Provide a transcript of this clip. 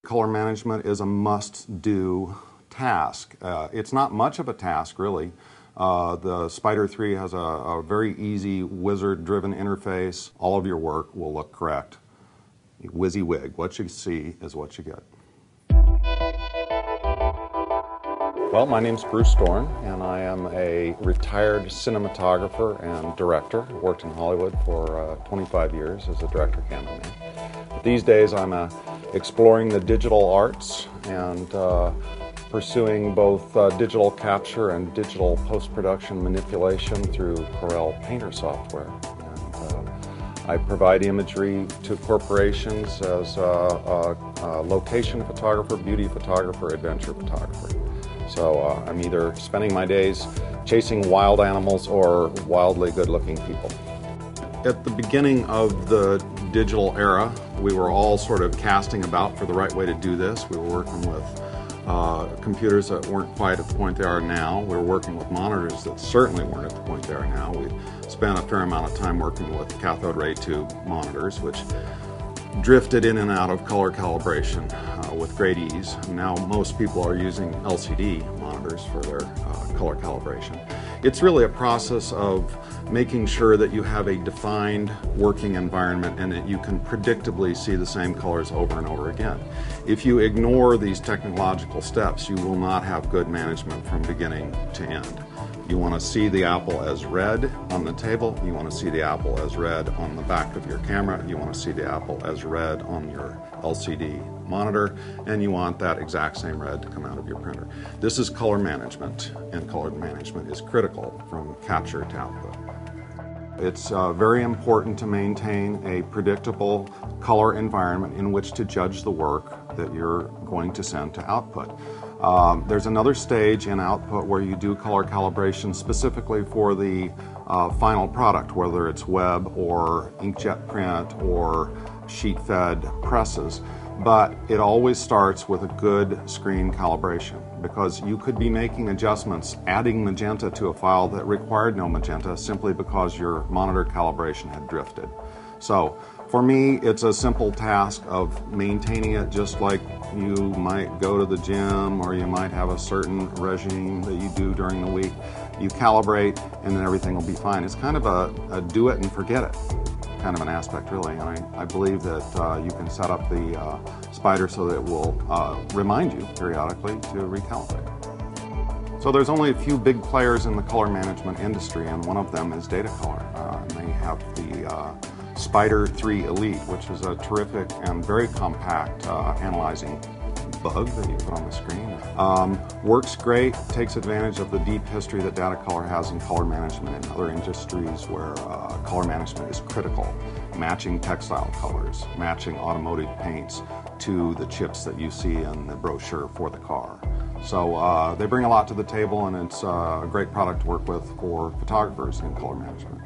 color management is a must-do task. It's not much of a task, really. The Spyder3 has a very easy wizard-driven interface. All of your work will look correct. WYSIWYG, what you see is what you get. Well, my name's Bruce Dorn, and I am a retired cinematographer and director. I worked in Hollywood for 25 years as a director-cameraman. These days I'm exploring the digital arts and pursuing both digital capture and digital post-production manipulation through Corel Painter software. And I provide imagery to corporations as a location photographer, beauty photographer, adventure photographer. So I'm either spending my days chasing wild animals or wildly good-looking people. At the beginning of the digital era, we were all sort of casting about for the right way to do this. We were working with computers that weren't quite at the point they are now. We were working with monitors that certainly weren't at the point they are now. We spent a fair amount of time working with cathode ray tube monitors, which drifted in and out of color calibration with great ease. Now most people are using LCD monitors for their color calibration. It's really a process of making sure that you have a defined working environment and that you can predictably see the same colors over and over again. If you ignore these technological steps, you will not have good management from beginning to end. You want to see the apple as red on the table, you want to see the apple as red on the back of your camera, you want to see the apple as red on your LCD monitor, and you want that exact same red to come out of your printer. This is color management, and color management is critical from capture to output. It's very important to maintain a predictable color environment in which to judge the work that you're going to send to output. There's another stage in output where you do color calibration specifically for the final product, whether it's web or inkjet print or sheet-fed presses. But it always starts with a good screen calibration, because you could be making adjustments, adding magenta to a file that required no magenta simply because your monitor calibration had drifted. So for me, it's a simple task of maintaining it, just like you might go to the gym or you might have a certain regime that you do during the week. You calibrate and then everything will be fine. It's kind of a do it and forget it kind of an aspect, really, and I believe that you can set up the Spyder so that it will remind you periodically to recalibrate. So there's only a few big players in the color management industry, and one of them is Datacolor. And they have the Spyder3 Elite, which is a terrific and very compact analyzing bug that you put on the screen. Works great, takes advantage of the deep history that Datacolor has in color management in other industries where color management is critical. Matching textile colors, matching automotive paints to the chips that you see in the brochure for the car. So they bring a lot to the table, and it's a great product to work with for photographers in color management.